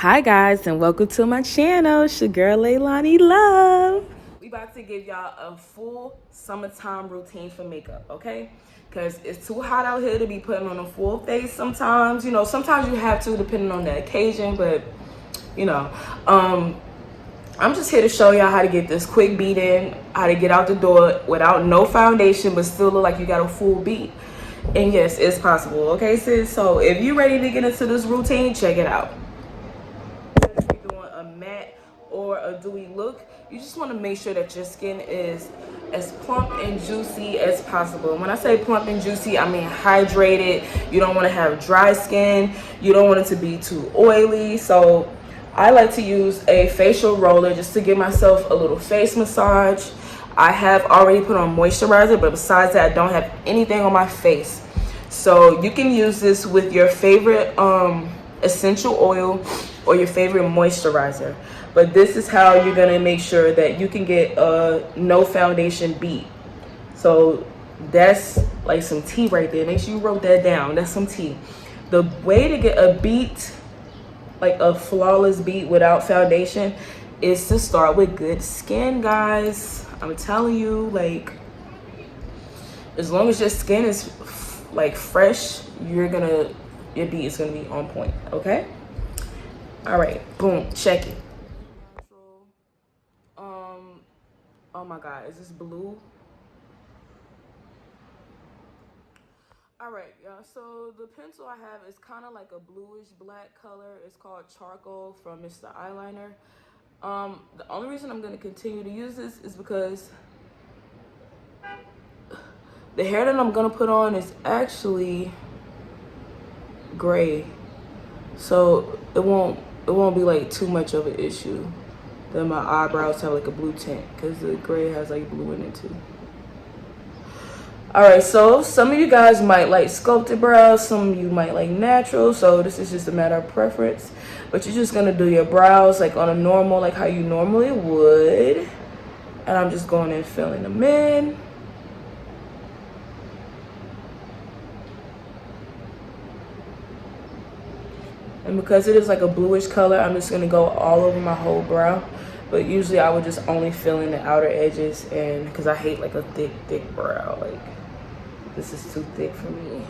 Hi guys, and welcome to my channel. It's your girl Leilani Love. We about to give y'all a full summertime routine for makeup, okay? Because it's too hot out here to be putting on a full face sometimes. You know, sometimes you have to depending on the occasion, but you know. I'm just here to show y'all how to get this quick beat in, how to get out the door without no foundation but still look like you got a full beat. And yes, it's possible, okay sis? So if you're ready to get into this routine, check it out. If you're doing a matte or a dewy look, you just want to make sure that your skin is as plump and juicy as possible. And when I say plump and juicy, I mean hydrated. You don't want to have dry skin. You don't want it to be too oily. So I like to use a facial roller just to give myself a little face massage. I have already put on moisturizer, but besides that, I don't have anything on my face. So you can use this with your favorite essential oil or your favorite moisturizer. But this is how you're gonna make sure that you can get a no foundation beat. So that's like some tea right there. Make sure you wrote that down. That's some tea. The way to get a beat, like a flawless beat without foundation, is to start with good skin, guys. I'm telling you, like, as long as your skin is like fresh, your beat is gonna be on point, okay? All right, boom, check it. Oh my God, is this blue? All right, y'all, so the pencil I have is kind of like a bluish black color. It's called Charcoal from Mr. Eyeliner. The only reason I'm going to continue to use this is because the hair that I'm going to put on is actually gray. So it won't be like too much of an issue that my eyebrows have like a blue tint, because the gray has like blue in it too. All right, so some of you guys might like sculpted brows, some of you might like natural, so this is just a matter of preference. But you're just gonna do your brows like on a normal, like how you normally would. And I'm just going in filling them in. And because it is like a bluish color, I'm just gonna go all over my whole brow. But usually I would just only fill in the outer edges, and because I hate like a thick brow, like this is too thick for me.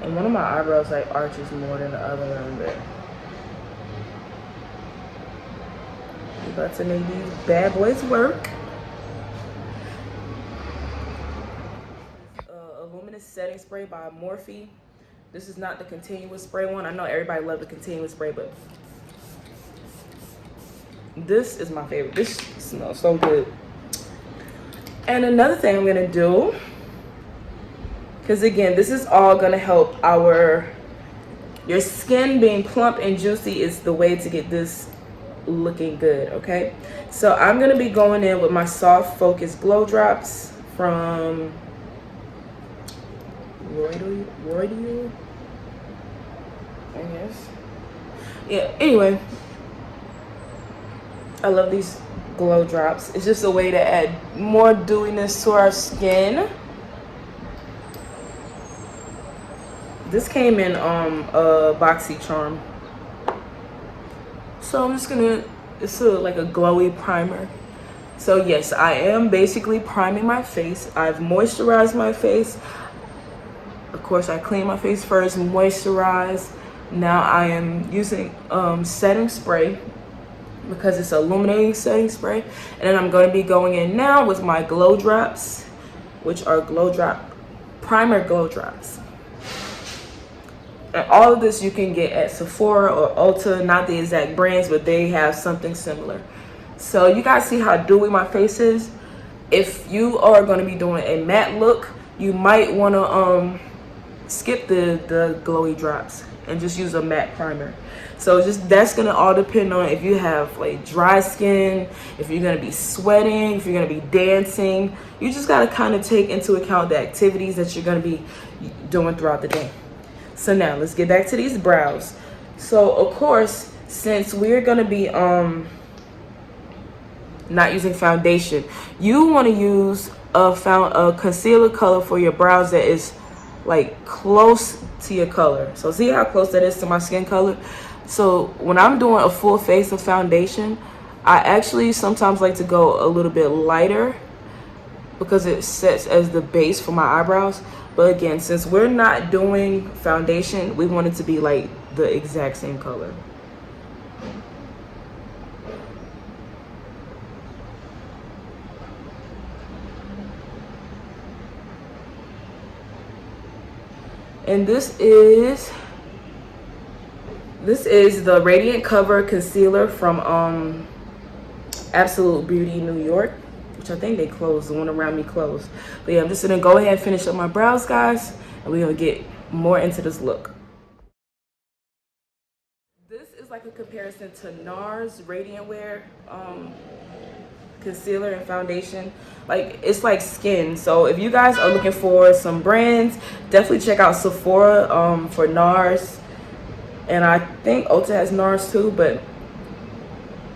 And one of my eyebrows like arches more than the other one, but we're about to make these bad boys work. Luminous setting spray by Morphe. This is not the continuous spray one. I know everybody loves the continuous spray, but this is my favorite. This smells so good. And another thing I'm gonna do, because again, this is all gonna help your skin being plump and juicy is the way to get this looking good, okay? So I'm gonna be going in with my Soft Focus Glow Drops from Royal, I guess. Yeah, anyway, I love these glow drops. It's just a way to add more dewiness to our skin. This came in a boxy charm. So I'm just gonna, it's like a glowy primer. So yes, I am basically priming my face. I've moisturized my face. Of course, I clean my face first, moisturize. Now I am using setting spray, because it's illuminating setting spray. And then I'm going to be going in now with my glow drops, which are primer glow drops. And all of this you can get at Sephora or Ulta, not the exact brands, but they have something similar. So you guys see how dewy my face is. If you are going to be doing a matte look, you might want to skip the glowy drops and just use a matte primer. So that's gonna all depend on if you have like dry skin, if you're gonna be sweating, if you're gonna be dancing. You just gotta kind of take into account the activities that you're gonna be doing throughout the day. So now let's get back to these brows. So of course, since we're gonna be not using foundation, you want to use a concealer color for your brows that is like close to your color. So see how close that is to my skin color? So when I'm doing a full face of foundation, I actually sometimes like to go a little bit lighter because it sets as the base for my eyebrows. But again, since we're not doing foundation, we want it to be like the exact same color. And this is the Radiant Cover Concealer from Absolute Beauty New York, which I think they closed. The one around me closed. But yeah, I'm just gonna go ahead and finish up my brows, guys, and we're gonna get more into this look. This is like a comparison to NARS Radiant Wear concealer and foundation. Like, it's like skin. So if you guys are looking for some brands, definitely check out Sephora for NARS, and I think Ulta has NARS too. But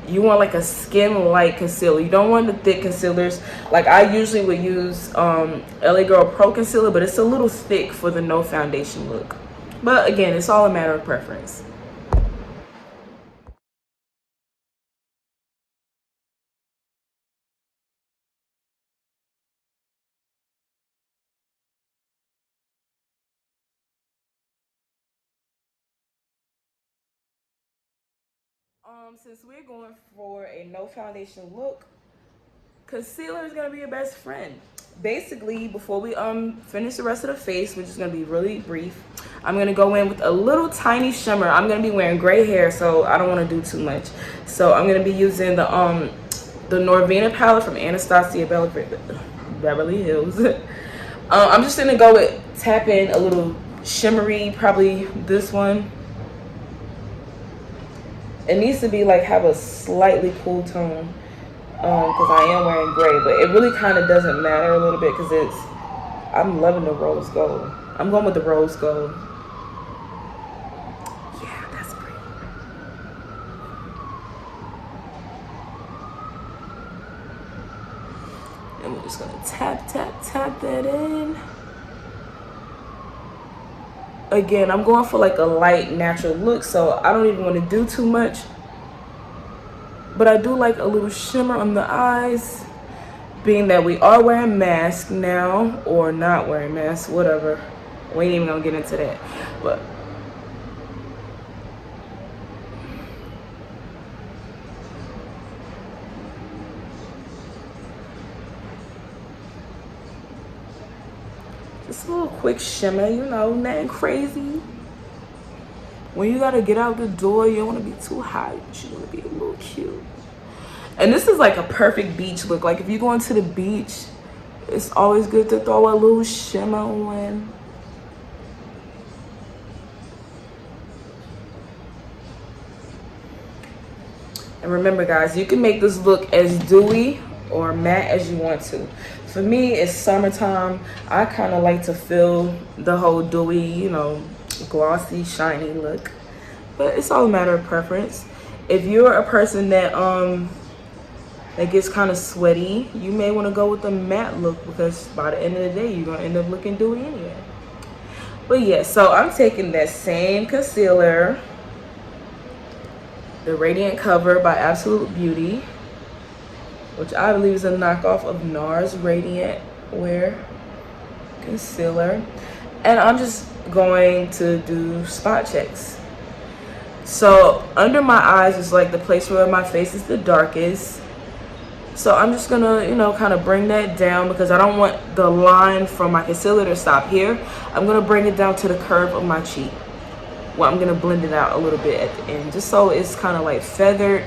you want like a skin light concealer. You don't want the thick concealers. Like, I usually would use LA Girl Pro concealer, but it's a little thick for the no foundation look. But again, it's all a matter of preference. Since we're going for a no foundation look, concealer is gonna be your best friend. Basically, before we finish the rest of the face, which is gonna be really brief, I'm gonna go in with a little tiny shimmer. I'm gonna be wearing gray hair, so I don't want to do too much. So I'm gonna be using the Norvina palette from Anastasia Beverly Hills. I'm just gonna go with tap in a little shimmery, probably this one. It needs to be like have a slightly cool tone because I am wearing gray, but it really kind of doesn't matter a little bit because I'm loving the rose gold. I'm going with the rose gold. Yeah, that's pretty. And we're just gonna tap that in. Again, I'm going for like a light natural look, so I don't even want to do too much, but I do like a little shimmer on the eyes, being that we are wearing masks now, or not wearing masks, whatever. We ain't even gonna get into that. But just a little quick shimmer, you know, nothing crazy. When you gotta get out the door, you don't want to be too hot. You want to be a little cute. And this is like a perfect beach look. Like, if you're going to the beach, it's always good to throw a little shimmer on. And remember, guys, you can make this look as dewy or matte as you want to. For me, it's summertime. I kind of like to feel the whole dewy, you know, glossy, shiny look. But it's all a matter of preference. If you're a person that gets kind of sweaty, you may want to go with the matte look because by the end of the day, you're going to end up looking dewy anyway. But yeah, so I'm taking that same concealer, the Radiant Cover by Absolute Beauty, which I believe is a knockoff of NARS Radiant Wear Concealer. And I'm just going to do spot checks. So under my eyes is like the place where my face is the darkest. So I'm just gonna, you know, kind of bring that down because I don't want the line from my concealer to stop here. I'm gonna bring it down to the curve of my cheek. Well, I'm gonna blend it out a little bit at the end, just so it's kind of like feathered,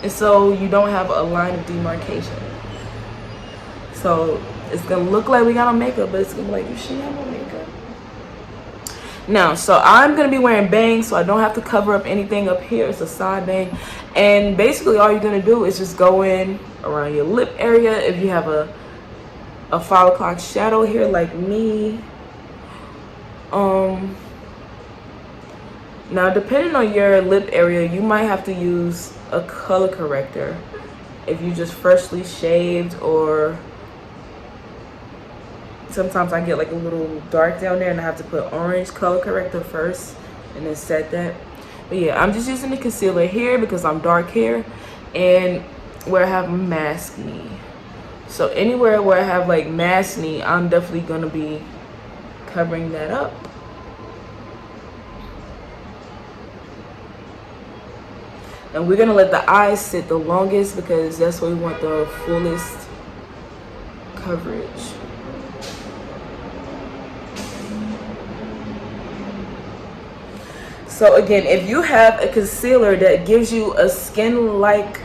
and so you don't have a line of demarcation. So it's gonna look like we got on makeup, but it's gonna be like, you should have on makeup. Now, so I'm gonna be wearing bangs, so I don't have to cover up anything up here. It's a side bang, and basically all you're gonna do is just go in around your lip area. If you have a 5 o'clock shadow here like me, now depending on your lip area, you might have to use a color corrector if you just freshly shaved or sometimes I get like a little dark down there and I have to put orange color corrector first and then set that. But yeah, I'm just using the concealer here because I'm dark hair and where I have maskne. So anywhere where I have like maskne, I'm definitely gonna be covering that up. And we're gonna let the eyes sit the longest because that's where we want the fullest coverage. So again, if you have a concealer that gives you a skin-like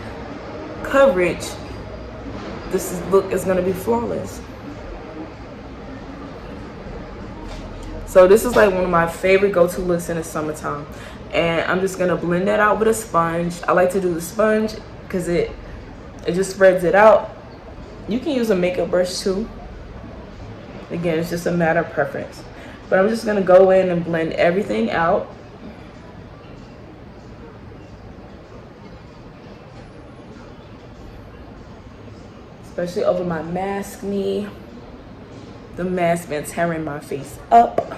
coverage, this look is gonna be flawless. So this is like one of my favorite go-to looks in the summertime. And I'm just gonna blend that out with a sponge. I like to do the sponge because it just spreads it out. You can use a makeup brush too. Again, it's just a matter of preference. But I'm just gonna go in and blend everything out. Especially over my maskne. The mask been tearing my face up.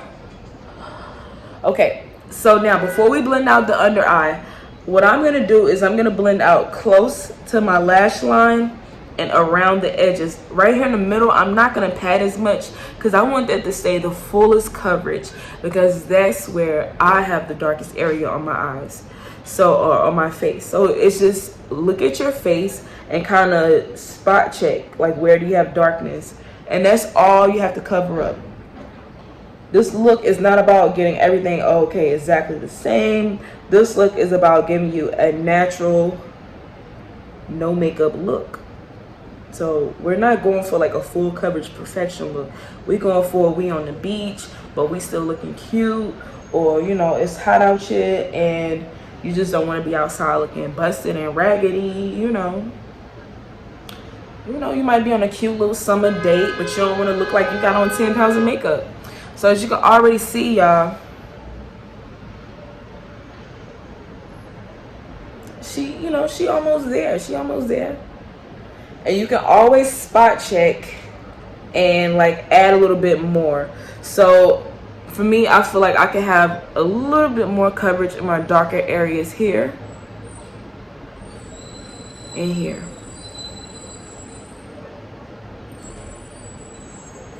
Okay, so now before we blend out the under eye, what I'm gonna do is I'm gonna blend out close to my lash line and around the edges. Right here in the middle, I'm not gonna pat as much because I want that to stay the fullest coverage because that's where I have the darkest area on my eyes. So, or on my face. So it's just look at your face and kind of spot check, like where do you have darkness? And that's all you have to cover up. This look is not about getting everything okay, exactly the same. This look is about giving you a natural, no makeup look. So we're not going for like a full coverage perfection look. We're going for we on the beach, but we still looking cute. Or, you know, it's hot out here and you just don't want to be outside looking busted and raggedy, you know. You know, you might be on a cute little summer date, but you don't want to look like you got on 10 pounds of makeup. So as you can already see, y'all, she almost there. She almost there. And you can always spot check and like add a little bit more. So for me, I feel like I can have a little bit more coverage in my darker areas here and here.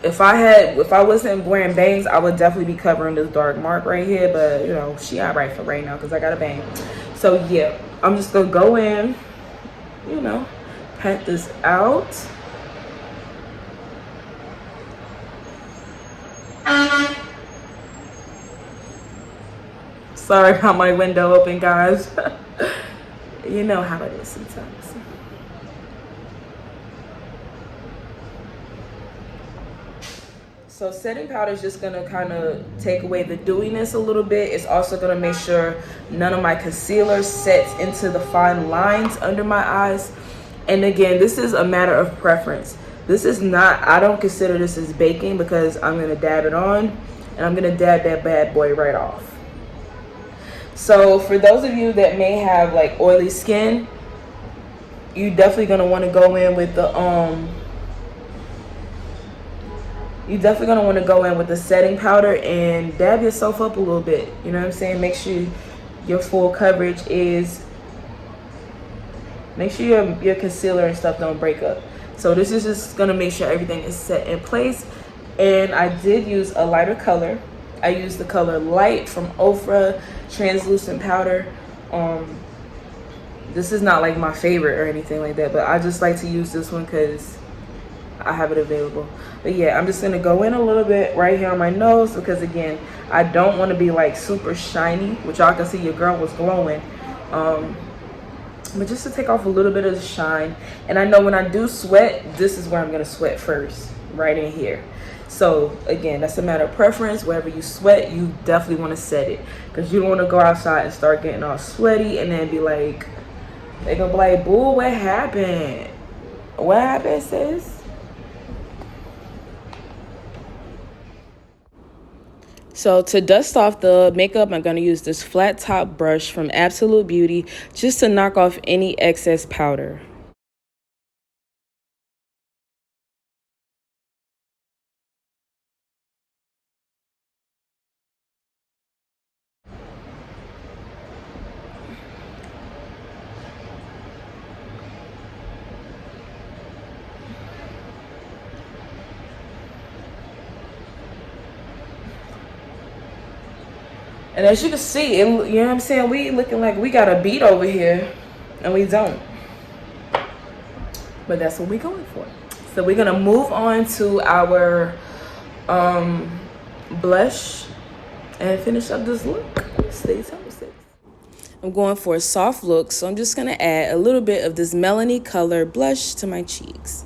If I wasn't wearing bangs, I would definitely be covering this dark mark right here. But you know, she all right for right now because I got a bang. So yeah, I'm just gonna go in, you know, pat this out. Sorry about my window open, guys. You know how it is sometimes. So setting powder is just gonna kind of take away the dewiness a little bit. It's also gonna make sure none of my concealer sets into the fine lines under my eyes. And again, this is a matter of preference. This is not, I don't consider this as baking because I'm gonna dab it on and I'm gonna dab that bad boy right off. So for those of you that may have like oily skin, you definitely gonna want to go in with the setting powder and dab yourself up a little bit. You know what I'm saying? Make sure your full coverage is, make sure your concealer and stuff don't break up. So this is just gonna make sure everything is set in place. And I did use a lighter color. I used the color Light from Ofra translucent powder. This is not like my favorite or anything like that, but I just like to use this one because I have it available. But yeah, I'm just gonna go in a little bit right here on my nose because again, I don't want to be like super shiny, which y'all can see your girl was glowing. But just to take off a little bit of the shine. And I know when I do sweat, this is where I'm gonna sweat first, right in here. So again, that's a matter of preference. Wherever you sweat, you definitely want to set it because you don't want to go outside and start getting all sweaty and then be like, they gonna be like, boo, what happened? What happened, sis? So to dust off the makeup, I'm going to use this flat top brush from Absolute Beauty just to knock off any excess powder. And as you can see, you know what I'm saying, we looking like we got a beat over here, and we don't. But that's what we're going for. So we're gonna move on to our blush and finish up this look. Stay tuned. I'm going for a soft look, so I'm just gonna add a little bit of this melony color blush to my cheeks.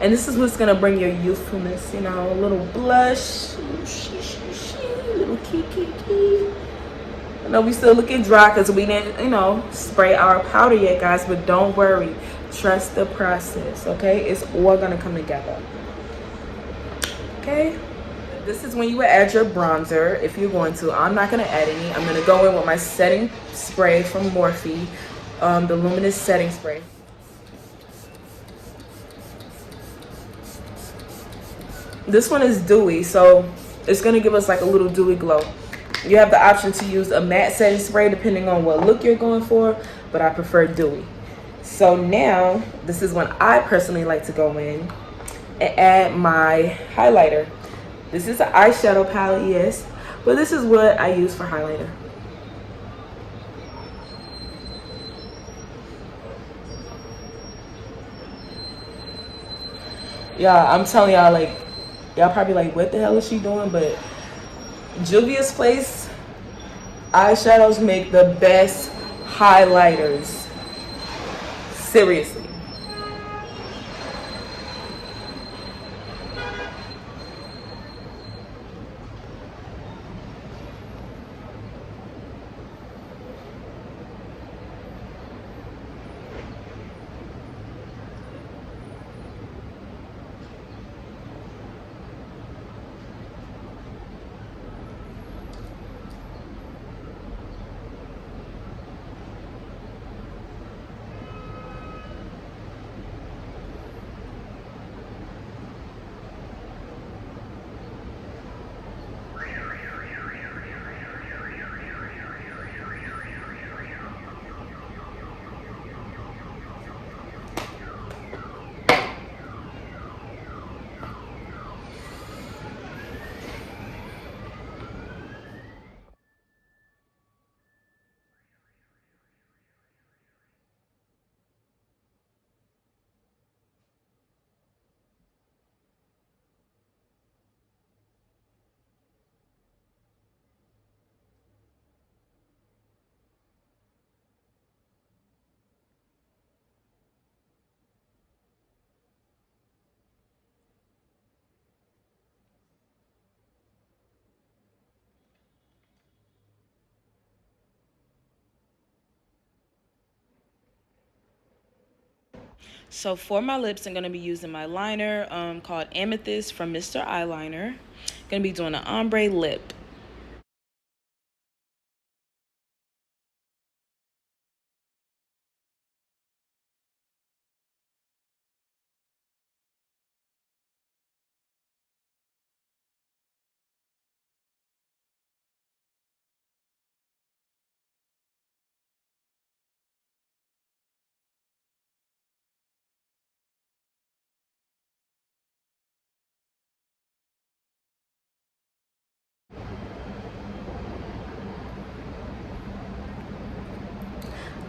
And this is what's gonna bring your youthfulness, you know, a little blush, little kiki. I know we still looking dry because we didn't, you know, spray our powder yet, guys, but don't worry. Trust the process, okay? It's all gonna come together, okay? This is when you would add your bronzer, if you're going to. I'm not gonna add any. I'm gonna go in with my setting spray from Morphe, the Luminous Setting Spray. This one is dewy, so it's gonna give us like a little dewy glow. You have the option to use a matte setting spray depending on what look you're going for, but I prefer dewy. So now, this is when I personally like to go in and add my highlighter. This is an eyeshadow palette, yes, but this is what I use for highlighter. Yeah, I'm telling y'all, like, y'all probably like, what the hell is she doing? But Juvia's Place eyeshadows make the best highlighters. Seriously. So for my lips, I'm going to be using my liner called Amethyst from Mr. Eyeliner. Going to be doing an ombre lip.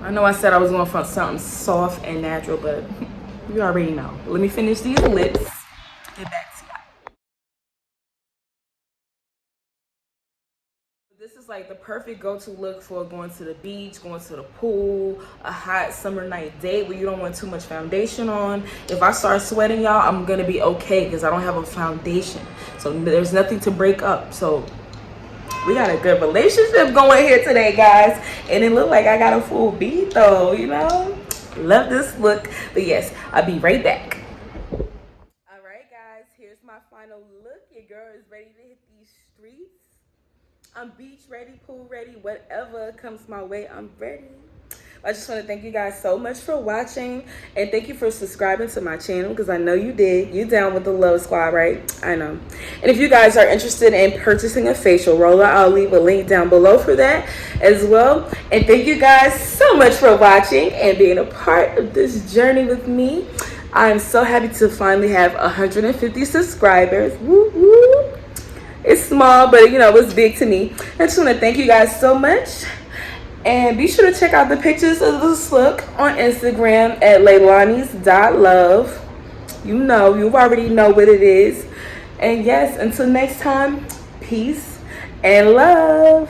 I know I said I was going for something soft and natural, but you already know. Let me finish these lips. Get back to you. This is like the perfect go-to look for going to the beach, going to the pool, a hot summer night date where you don't want too much foundation on. If I start sweating, y'all, I'm gonna be okay because I don't have a foundation. So there's nothing to break up. So we got a good relationship going here today, guys. And it looked like I got a full beat though, you know? Love this look. But yes, I'll be right back. All right, guys, here's my final look. Your girl is ready to hit these streets. I'm beach ready, pool ready, whatever comes my way, I'm ready. I just want to thank you guys so much for watching, and thank you for subscribing to my channel because I know you did. You down with the Love Squad, right? I know. And if you guys are interested in purchasing a facial roller, I'll leave a link down below for that as well. And thank you guys so much for watching and being a part of this journey with me. I'm so happy to finally have 150 subscribers. Woo woo. It's small, but you know, it's big to me. I just want to thank you guys so much. And be sure to check out the pictures of this look on Instagram at leilani's.love. You already know what it is. And yes, until next time, peace and love.